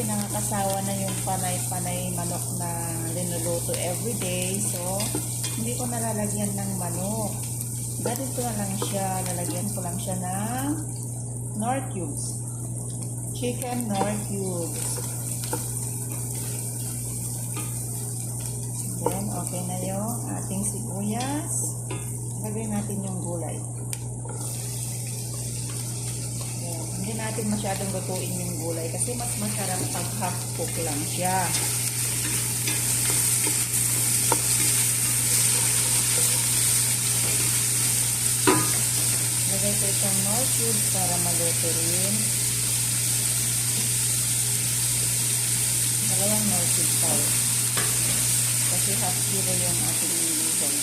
kasi nakakasawa na yung panay-panay manok na linuluto everyday. So, hindi ko nalalagyan ng manok. Ganito na lang siya. Lalagyan ko lang siya ng Knorr cubes. Chicken Knorr cubes. Then, okay na yung ating sibuyas. Lagay natin yung gulay. Ayan. Hindi natin masyadong lutuin yung gulay kasi mas masarap pag half cook lang siya. Lagay ko itong Knorr cubes para maluto rin. Dalawang Knorr cubes tayo. Kasi half kilo yung ating nililisan.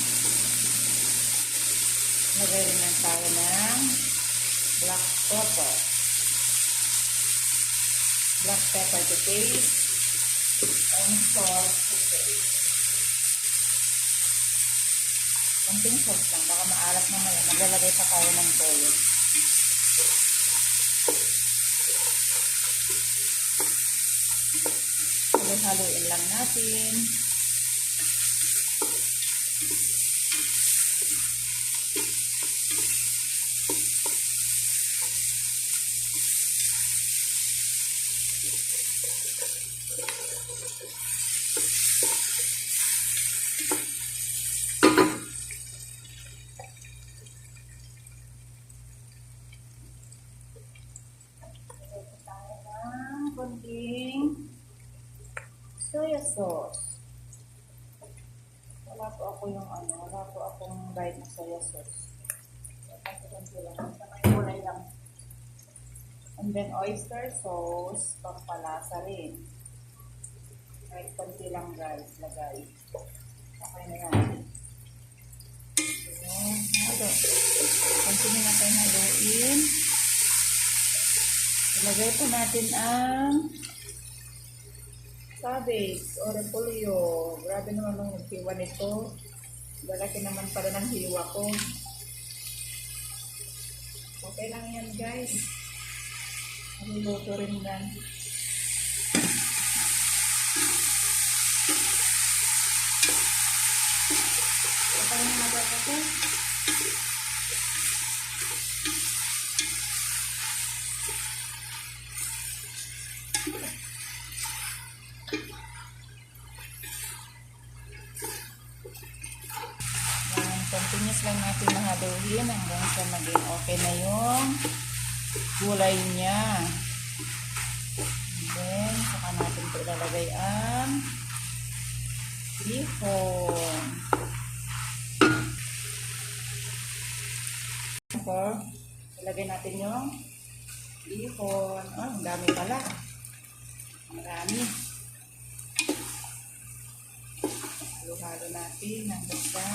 Lagay rin lang tayo ng black pepper. Black pepper to taste. And salt to taste. Konting salt lang. Baka maalat mamaya. Maglalagay pa tayo ng toyo. Haluin lang natin. Konting soya sauce. Wala po akong bayad na soya sauce. Konti lang. May gulay lang. And then oyster sauce, pampalasa rin. Kahit konti lang guys, lagay. Okay na yan. Halo. Continue na tayo haluin. Ilagay po natin ang cabbage o repolyo. Grabe naman ang naghiwa nito. Lalaki naman pala ng hiwa ko. Okay lang yan guys. Maluluto rin yan. Okay na magagawa ko. Continuous lang natin mahaluin hanggang sa maging okay na yung gulay niya. And then, saka natin ito ilalagay ang bihon. So, ilagay natin yung bihon. Oh, ang dami pala. Marami. Halo-halo natin hanggang sa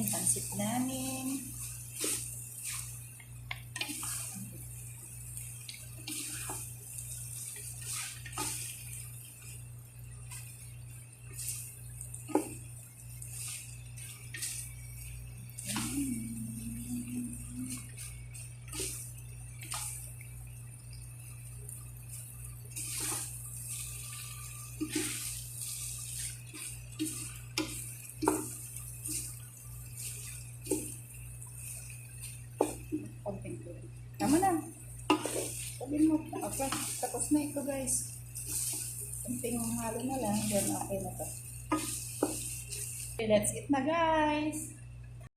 pansit namin. Tama na. Sabihin mo. Okay. Tapos na ito guys. Kunting halo na lang. Then okay na to. Okay, let's eat na guys.